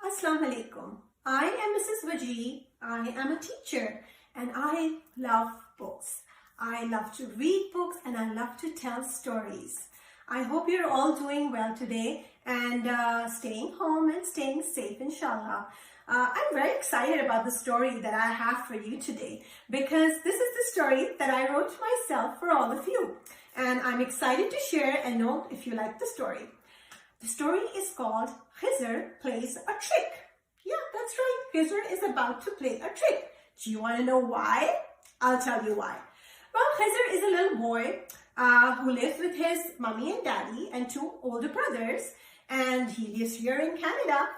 Assalamu alaikum. I am Mrs. Wajih. I am a teacher and I love books. I love to read books and I love to tell stories. I hope you're all doing well today and staying home and staying safe, inshallah. I'm very excited about the story that I have for you today because this is the story that I wrote myself for all of you. And I'm excited to share and know if you like the story. The story is called Khizer Plays a Trick. Yeah, that's right. Khizer is about to play a trick. Do you want to know why? I'll tell you why. Well, Khizer is a little boy who lives with his mommy and daddy and two older brothers. And he lives here in Canada.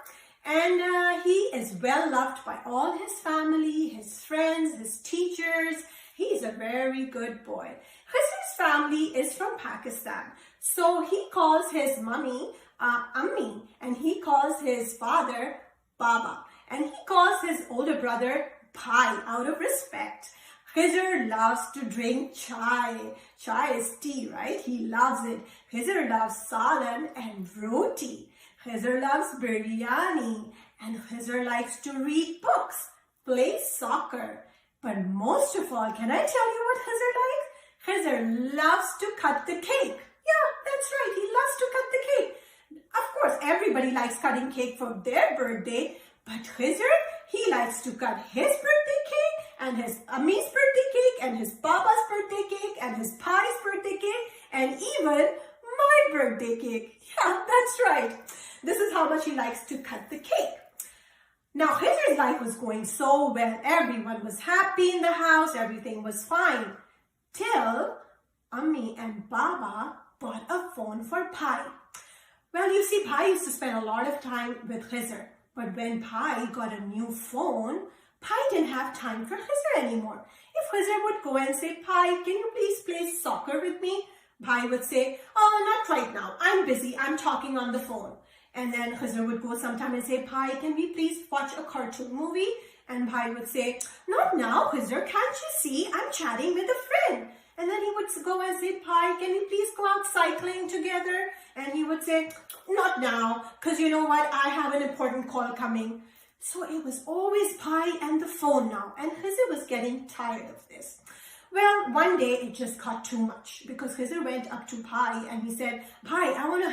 And he is well loved by all his family, his friends, his teachers. He's a very good boy. Khizer's family is from Pakistan. So he calls his mommy Ammi, and he calls his father Baba, and he calls his older brother Bhai out of respect. Khizer loves to drink chai. Chai is tea, right? He loves it. Khizer loves salan and roti. Khizer loves biryani, and Khizer likes to read books, play soccer. But most of all, can I tell you what Khizer likes? Khizer loves to cut the cake. Yeah, that's right. He loves to cut the cake. Of course, everybody likes cutting cake for their birthday, but Khizer, he likes to cut his birthday cake and his Ammi's birthday cake and his Baba's birthday cake and his Bhai's birthday cake and even my birthday cake. Yeah, that's right. This is how much he likes to cut the cake. Now, Khizer's life was going so well. Everyone was happy in the house. Everything was fine. Till Ammi and Baba bought a phone for Bhai. Well, you see, Bhai used to spend a lot of time with Khizer. But when Bhai got a new phone, Bhai didn't have time for Khizer anymore. If Khizer would go and say, Bhai, can you please play soccer with me? Bhai would say, oh, not right now. I'm busy. I'm talking on the phone. And then Khizer would go sometime and say, Bhai, can we please watch a cartoon movie? And Bhai would say, not now, Khizer. Can't you see? I'm chatting with a friend. And then he would go and say, Bhai, can we please go out cycling together? And he would say, not now, because you know what? I have an important call coming. So it was always Bhai and the phone now. And Khizer was getting tired of this. Well, one day it just got too much because Khizer went up to Bhai and he said, Bhai, I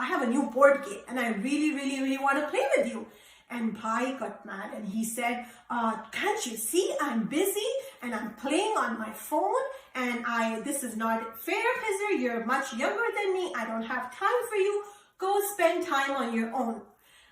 have a new board game and I really want to play with you. And Bhai got mad and he said, can't you see I'm busy and I'm playing on my phone and this is not fair, Khizer. You're much younger than me. I don't have time for you. Go spend time on your own.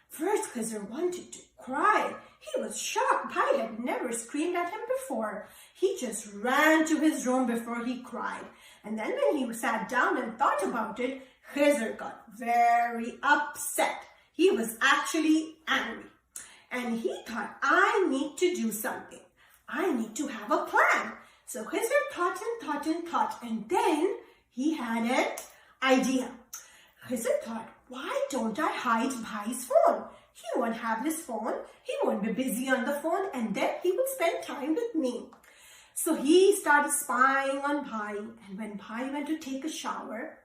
First, Khizer wanted to cry. He was shocked. Bhai had never screamed at him before. He just ran to his room before he cried. And then when he sat down and thought about it, Khizer got very upset. He was actually angry. And he thought, I need to do something. I need to have a plan. So Khizer thought and thought. And then he had an idea. Khizer thought, why don't I hide Bhai's phone? He won't have his phone. He won't be busy on the phone. And then he will spend time with me. So he started spying on Bhai. And when Bhai went to take a shower,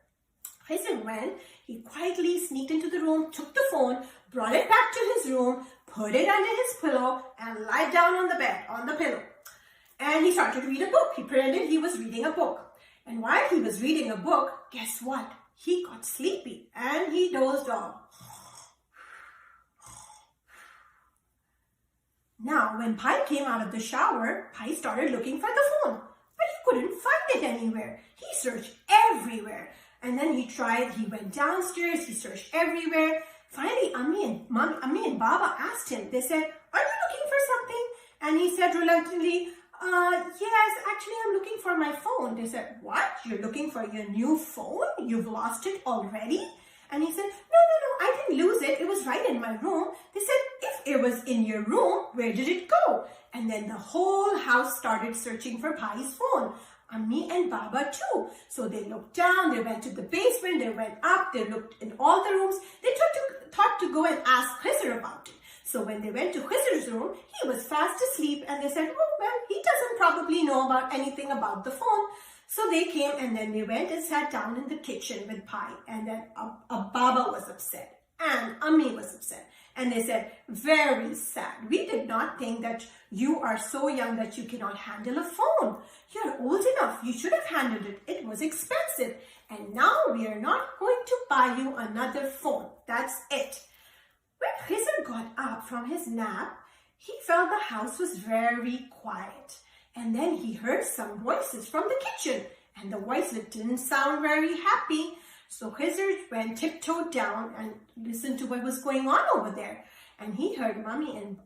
Khizer went, he quietly sneaked into the room, took the phone, brought it back to his room, put it under his pillow, and lied down on the bed, on the pillow. And he started to read a book. He pretended he was reading a book. And while he was reading a book, guess what? He got sleepy and he dozed off. Now, when Bhai came out of the shower, Bhai started looking for the phone. But he couldn't find it anywhere. He searched everywhere. And then he went downstairs, he searched everywhere. Finally, Ammi and Baba asked him, they said, are you looking for something? And he said reluctantly, yes, actually I'm looking for my phone. They said, what? You're looking for your new phone? You've lost it already? And he said, no, I didn't lose it. It was right in my room. They said, if it was in your room, where did it go? And then the whole house started searching for Bhai's phone. Ammi and Baba too. So they looked down, they went to the basement, they went up, they looked in all the rooms. They thought to go and ask Khizer about it. So when they went to Khizer's room, he was fast asleep and they said, oh, well, he doesn't probably know about anything about the phone. So they came and then they went and sat down in the kitchen with Bhai. And then Baba was upset and Ammi was upset. And they said, very sad. We did not think that you are so young that you cannot handle a phone. You're old enough. You should have handled it. It was expensive. And now we are not going to buy you another phone. That's it. When Khizer got up from his nap, he felt the house was very quiet. And then he heard some voices from the kitchen. And the voices didn't sound very happy. So Khizer went tiptoed down and listened to what was going on over there. And he heard Ammi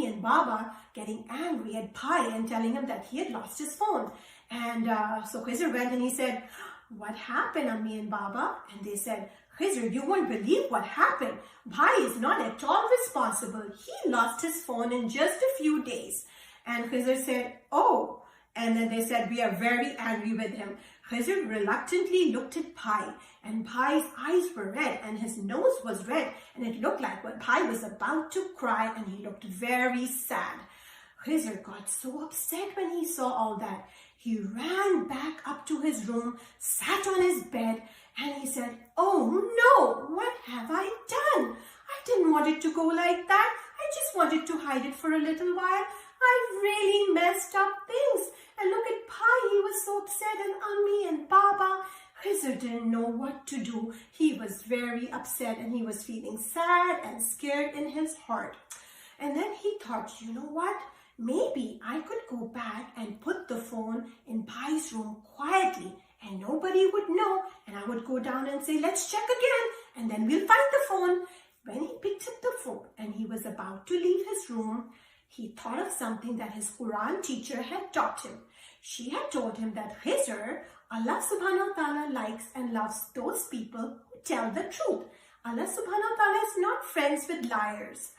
and Baba getting angry at Pai and telling him that he had lost his phone. And so Khizer went and he said, what happened, Ammi and Baba? And they said, Khizer, you won't believe what happened. Pai is not at all responsible. He lost his phone in just a few days. And Khizer said, oh. And then they said, we are very angry with him. Khizer reluctantly looked at Pai, and Pai's eyes were red and his nose was red, and it looked like Pai was about to cry, and he looked very sad. Khizer got so upset when he saw all that. He ran back up to his room, sat on his bed, and he said, oh no, what have I done? I didn't want it to go like that. I just wanted to hide it for a little while. I really messed up things. And look at Pai, he was so upset, and Ammi and Baba. Khizer didn't know what to do. He was very upset and he was feeling sad and scared in his heart. And then he thought, you know what? Maybe I could go back and put the phone in Pai's room quietly and nobody would know. And I would go down and say, let's check again. And then we'll find the phone. When he picked up the phone and he was about to leave his room, he thought of something that his Quran teacher had taught him. She had told him that Khizer, Allah subhanahu wa ta'ala likes and loves those people who tell the truth. Allah subhanahu wa ta'ala is not friends with liars.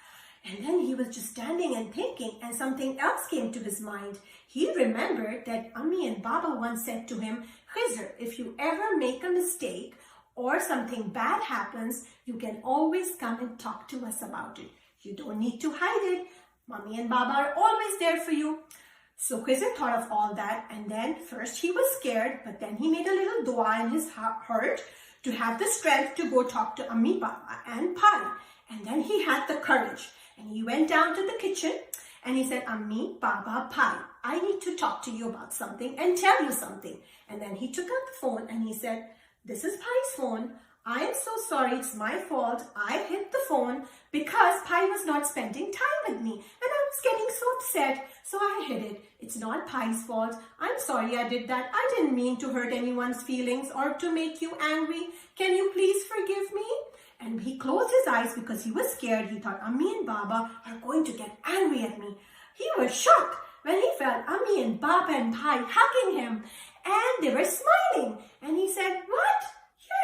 And then he was just standing and thinking, and something else came to his mind. He remembered that Ammi and Baba once said to him, Khizer, if you ever make a mistake or something bad happens, you can always come and talk to us about it. You don't need to hide it. Mommy and Baba are always there for you. So Khizer thought of all that, and then first he was scared, but then he made a little dua in his heart to have the strength to go talk to Ammi, Baba and Pai. And then he had the courage, and he went down to the kitchen and he said, Ammi, Baba, Pai, I need to talk to you about something and tell you something. And then he took out the phone and he said, this is Pai's phone. I am so sorry, it's my fault. I hit the phone because Pai was not spending time with me and I was getting so upset. So I hid it. It's not Pai's fault. I'm sorry I did that. I didn't mean to hurt anyone's feelings or to make you angry. Can you please forgive me? And he closed his eyes because he was scared. He thought Ammi and Baba are going to get angry at me. He was shocked when he felt Ammi and Baba and Pai hugging him and they were smiling. And he said, what?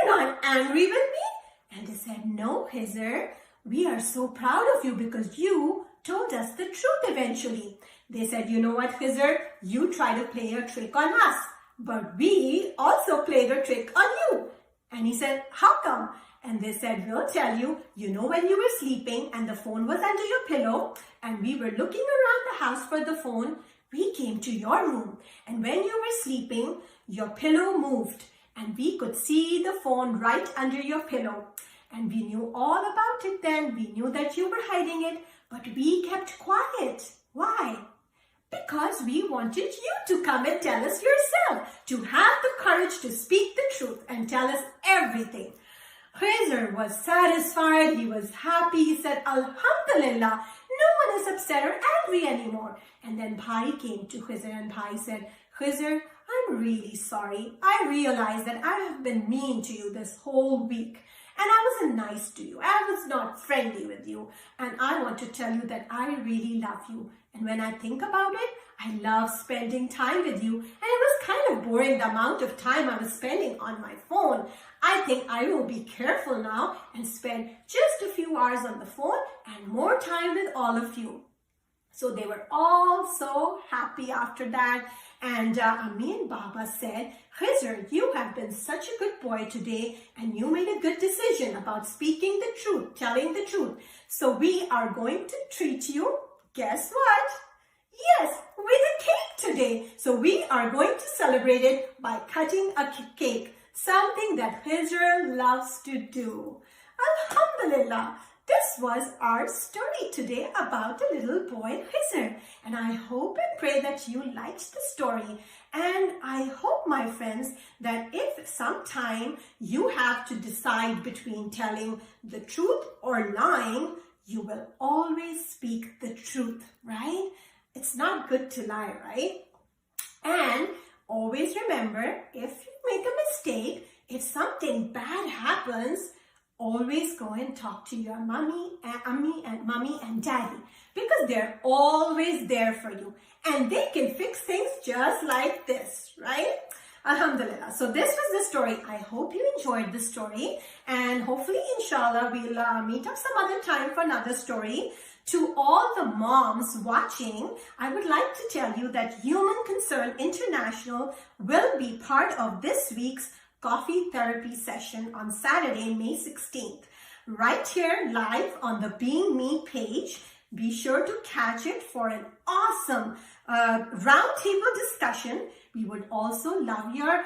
You're not angry with me? And they said, no, Khizer, we are so proud of you because you told us the truth eventually. They said, you know what, Khizer, you try to play a trick on us, but we also played a trick on you. And he said, how come? And they said, we'll tell you, you know when you were sleeping and the phone was under your pillow and we were looking around the house for the phone, we came to your room. And when you were sleeping, your pillow moved. And we could see the phone right under your pillow. And we knew all about it then. We knew that you were hiding it, but we kept quiet. Why? Because we wanted you to come and tell us yourself, to have the courage to speak the truth and tell us everything. Khizer was satisfied. He was happy. He said, Alhamdulillah, no one is upset or angry anymore. And then Pai came to Khizer and Pai said, Khizer, I'm really sorry. I realize that I have been mean to you this whole week. And I wasn't nice to you. I was not friendly with you. And I want to tell you that I really love you. And when I think about it, I love spending time with you. And it was kind of boring the amount of time I was spending on my phone. I think I will be careful now and spend just a few hours on the phone and more time with all of you. So they were all so happy after that. And Ammi and Baba said, Khizer, you have been such a good boy today and you made a good decision about speaking the truth, telling the truth. So we are going to treat you, guess what? Yes, with a cake today. So we are going to celebrate it by cutting a cake, something that Khizer loves to do. Alhamdulillah. this was our story today about the little boy Khizer. And I hope and pray that you liked the story. And I hope, my friends, that if sometime you have to decide between telling the truth or lying, you will always speak the truth, right? It's not good to lie, right? And always remember, if you make a mistake, if something bad happens, always go and talk to your mommy and daddy, because they're always there for you and they can fix things just like this, right? Alhamdulillah. So this was the story. I hope you enjoyed the story, and hopefully, inshallah, we'll meet up some other time for another story. To all the moms watching, I would like to tell you that Human Concern International will be part of this week's coffee therapy session on Saturday, May 16th, right here live on the Being Me page. Be sure to catch it for an awesome roundtable discussion. We would also love your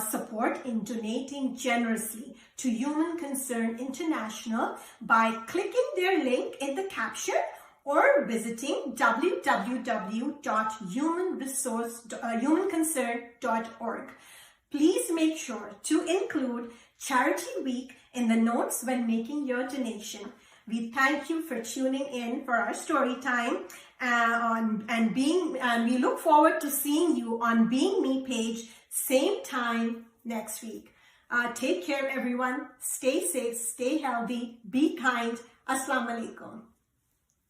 support in donating generously to Human Concern International by clicking their link in the caption or visiting www.humanconcern.org. Please make sure to include Charity Week in the notes when making your donation. We thank you for tuning in for our story time, and we look forward to seeing you on Being Me page same time next week. Take care, everyone. Stay safe, stay healthy, be kind. Assalamu alaikum.